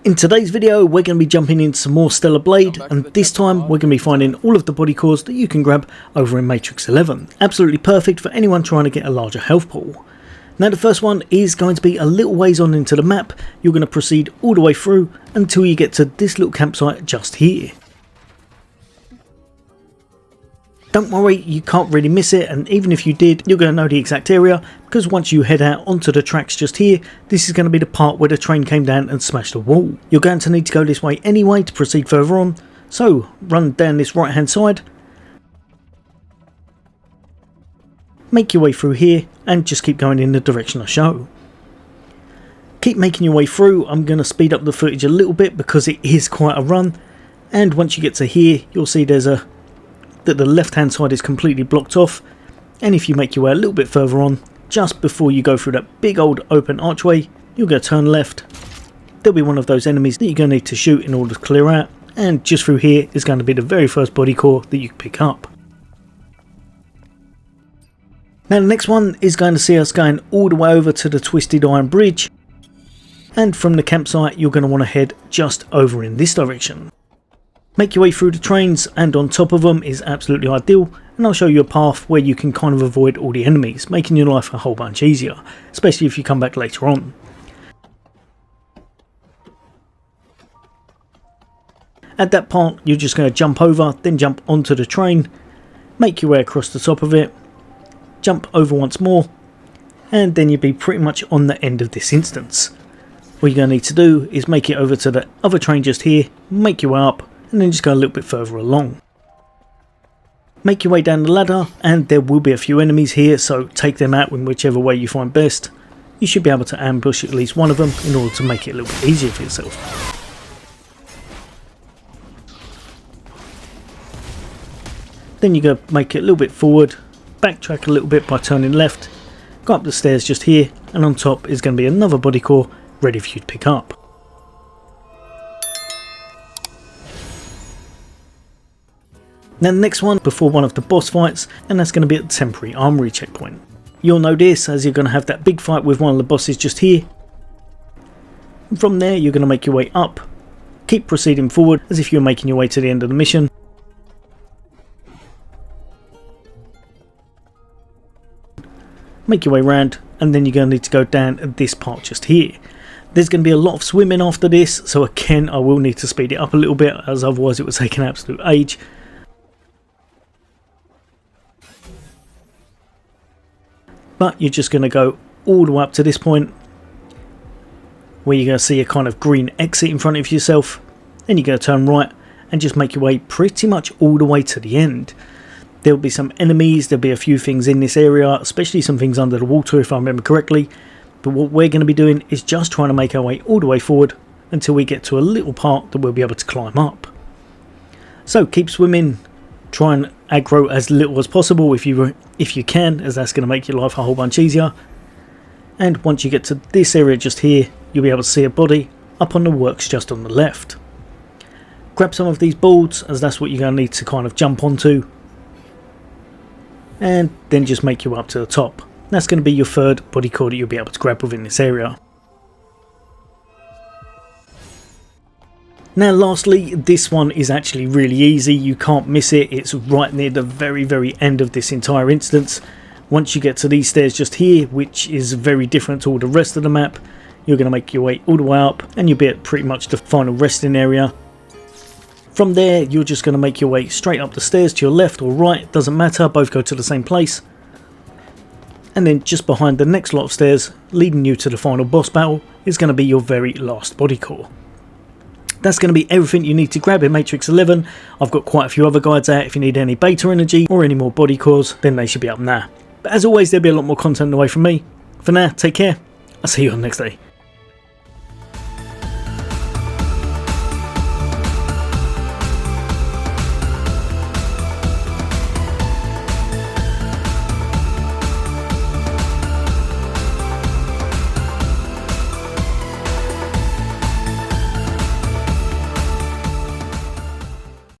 In today's video we're going to be jumping into some more Stellar Blade, and this time we're going to be finding all of the body cores that you can grab over in Matrix 11. Absolutely perfect for anyone trying to get a larger health pool. Now the first one is going to be a little ways on into the map. You're going to proceed all the way through until you get to this little campsite just here. Don't worry, you can't really miss it, and even if you did, you're going to know the exact area, because once you head out onto the tracks just here, this is going to be the part where the train came down and smashed a wall. You're going to need to go this way anyway to proceed further on, so run down this right hand side, make your way through here, and just keep going in the direction I show. Keep making your way through. I'm going to speed up the footage a little bit because it is quite a run, and once you get to here, you'll see that the left hand side is completely blocked off, and if you make your way a little bit further on, just before you go through that big old open archway, you're going to turn left. There'll be one of those enemies that you're going to need to shoot in order to clear out, and just through here is going to be the very first body core that you can pick up. Now the next one is going to see us going all the way over to the Twisted Iron Bridge, and from the campsite you're going to want to head just over in this direction. Make your way through the trains, and on top of them is absolutely ideal, and I'll show you a path where you can kind of avoid all the enemies, making your life a whole bunch easier, especially if you come back later on. At that part you're just going to jump over, then jump onto the train, make your way across the top of it, jump over once more, and then you'll be pretty much on the end of this instance. What you're going to need to do is make it over to the other train just here, make your way up, and then just go a little bit further along. Make your way down the ladder, and there will be a few enemies here, so take them out in whichever way you find best. You should be able to ambush at least one of them in order to make it a little bit easier for yourself. Then you go make it a little bit forward, backtrack a little bit by turning left, go up the stairs just here, and on top is going to be another body core ready for you to pick up. Now the next one before one of the boss fights, and that's going to be at the temporary armory checkpoint. You'll know this as you're going to have that big fight with one of the bosses just here. And from there you're going to make your way up, keep proceeding forward as if you're making your way to the end of the mission. Make your way around, and then you're going to need to go down at this part just here. There's going to be a lot of swimming after this, so again I will need to speed it up a little bit, as otherwise it would take an absolute age. But you're just going to go all the way up to this point where you're going to see a kind of green exit in front of yourself. Then you're going to turn right and just make your way pretty much all the way to the end. There'll be some enemies, there'll be a few things in this area, especially some things under the water if I remember correctly. But what we're going to be doing is just trying to make our way all the way forward until we get to a little part that we'll be able to climb up. So keep swimming. Try and aggro as little as possible if you can, as that's going to make your life a whole bunch easier. And once you get to this area just here, you'll be able to see a body up on the works just on the left. Grab some of these boards, as that's what you're going to need to kind of jump onto, and then just make your way up to the top. That's going to be your third body core that you'll be able to grab within this area. Now lastly, this one is actually really easy, you can't miss it, it's right near the very end of this entire instance. Once you get to these stairs just here, which is very different to all the rest of the map, you're going to make your way all the way up and you'll be at pretty much the final resting area. From there you're just going to make your way straight up the stairs to your left or right, doesn't matter, both go to the same place. And then just behind the next lot of stairs, leading you to the final boss battle, is going to be your very last body core. That's going to be everything you need to grab in Matrix 11. I've got quite a few other guides out. If you need any beta energy or any more body cores, then they should be up there. But as always, there'll be a lot more content away from me. For now, take care. I'll see you on the next day.